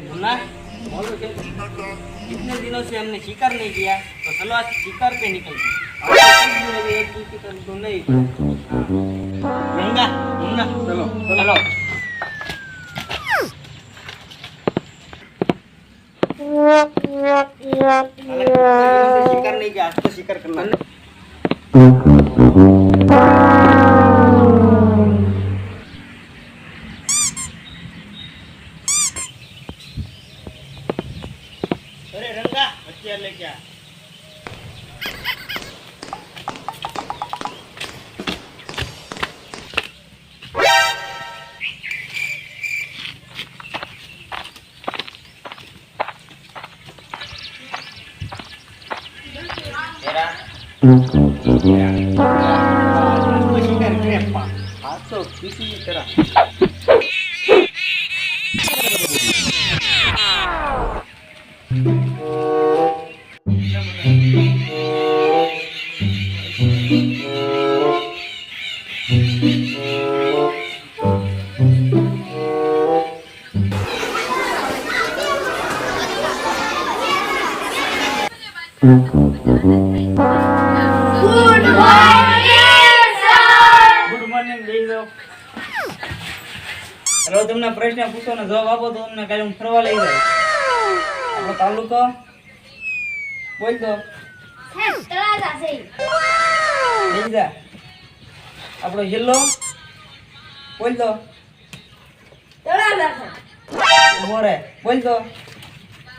मुन्ना बोलो क्या? कितने दिनों से हमने शिकार नहीं किया तो चलो आज शिकार पे निकलते हैं। एक शिकार तो नहीं गंगा मुन्ना चलो चलो शिकार नहीं किया आज तो शिकार करना है। अरे रंगा हथियार लेके आ। शिकार करें आज तो किसी तरह गुड मॉर्निंग देજો हेलो તમને પ્રશ્ન પૂછો ને જવાબ આપો તો તમને કાલે હું ફરવા લઈ જાય આપણો તાલુકો બોલ દો સાહેબ તળાજા છે લઈ જા આપણો જિલ્લો બોલ દો તળાજા છે મોરે બોલ દો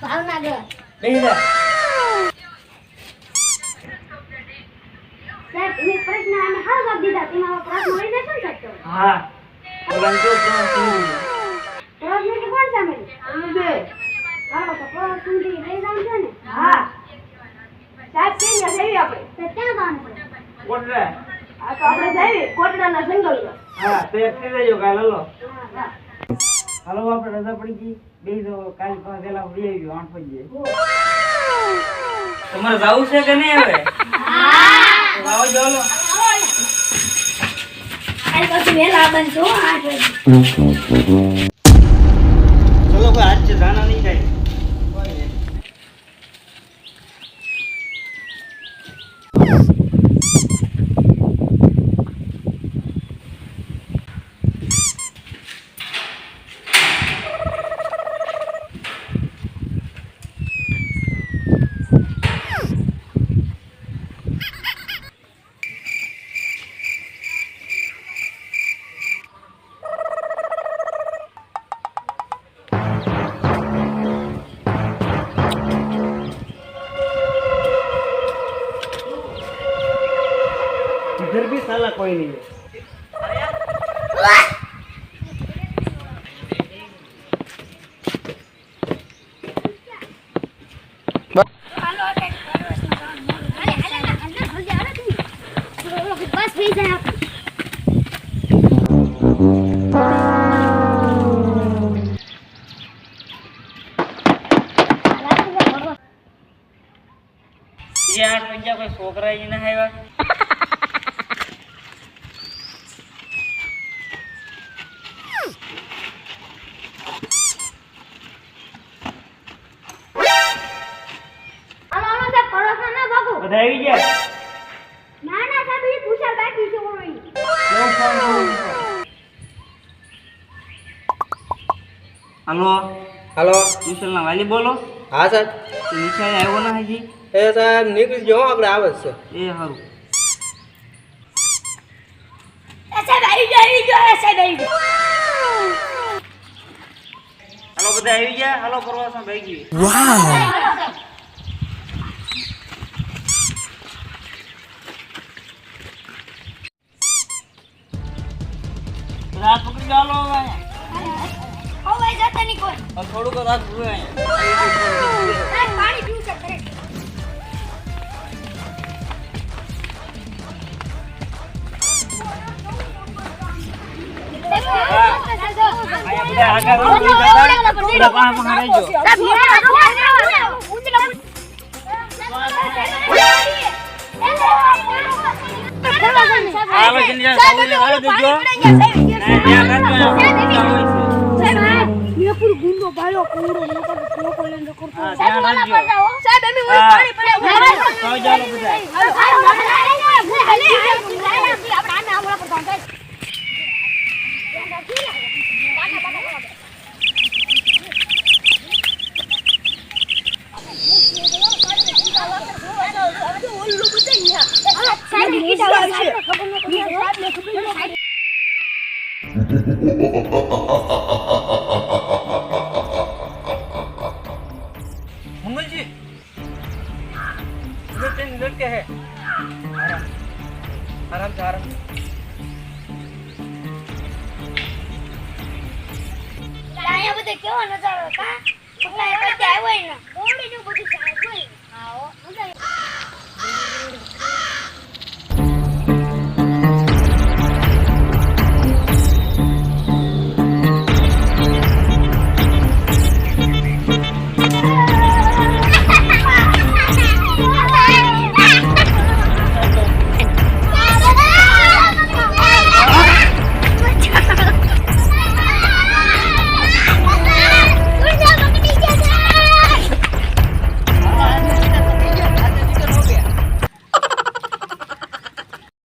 ભાવનગર લઈ જા સાહેબ મેં પ્રશ્ન અને હા જવાબ દીધા તેમાં પ્રશ્ન લઈ જશો ને સાહેબ હા બોલન તો પ્રશ્ન કે કોણ સાંભળ્યું અમે બે હાલો તો પ્રશ્ન લઈ જાવ છો ને હા સાહેબ ક્યાં જઈએ આપણે તો ક્યાં જવાનું છે કોટરા આ તો આપણે જઈએ કોટડાના જંગલમાં હા તે થઈ જજો કાલ હલો હા હાલો આપણે રજા પડી ગઈ બે જો કાલ પહેલા ઉડી આવ્યો 8 વાગે તમારે જાવું છે કે નહીં હવે હા આવો ચાલો આ પછી વેલા બનજો 8 વાગે चलो कोई आज से जाना नहीं चाहिए इधर भी साला कोई नहीं है बस भेज जाए आप ये 8 वाગ્યા કોઈ છોકરા ઈ ના આવ્યા બધા આવી ગયા ના ના સાહેબ એ પૂછા બાકી છે ઓય કેવો ફોન हेलो हेलो ટ્યુશન ના વાલી બોલો हाँ सर નિશાળ આવ્યો ના હજી ए साहब निकल जो आगे आवे છે એ હારું સાહેબ આવી ગયો સાહેબ આવી ગયો હાલો બધા આવી ગયા હાલો પ્રવાસમાં બેસી ગઈ રાત પકડી ચાલો હવે જતા નહીં કોઈ अब થોડુંક રાત ભૂવે સાહેબ પાણી પીવું છે કરે પૂરું ગુંડો ભાળ્યો કોવડો મોટો ટોકો લઈને કરતો હા, સાહેબ ધ્યાન ઓલા રાખજો. પર જાઓ સાહેબ અમે ઓય હા. પાણી પડે તો ચાલો બધા. આપણે આને આમળા પર જાઓ मंगल जी ट्रेन लेट के है आराम से आराम અહીંયા બધે કેવો નજારો કા પપ્પા એ કઈ આવ્યો ને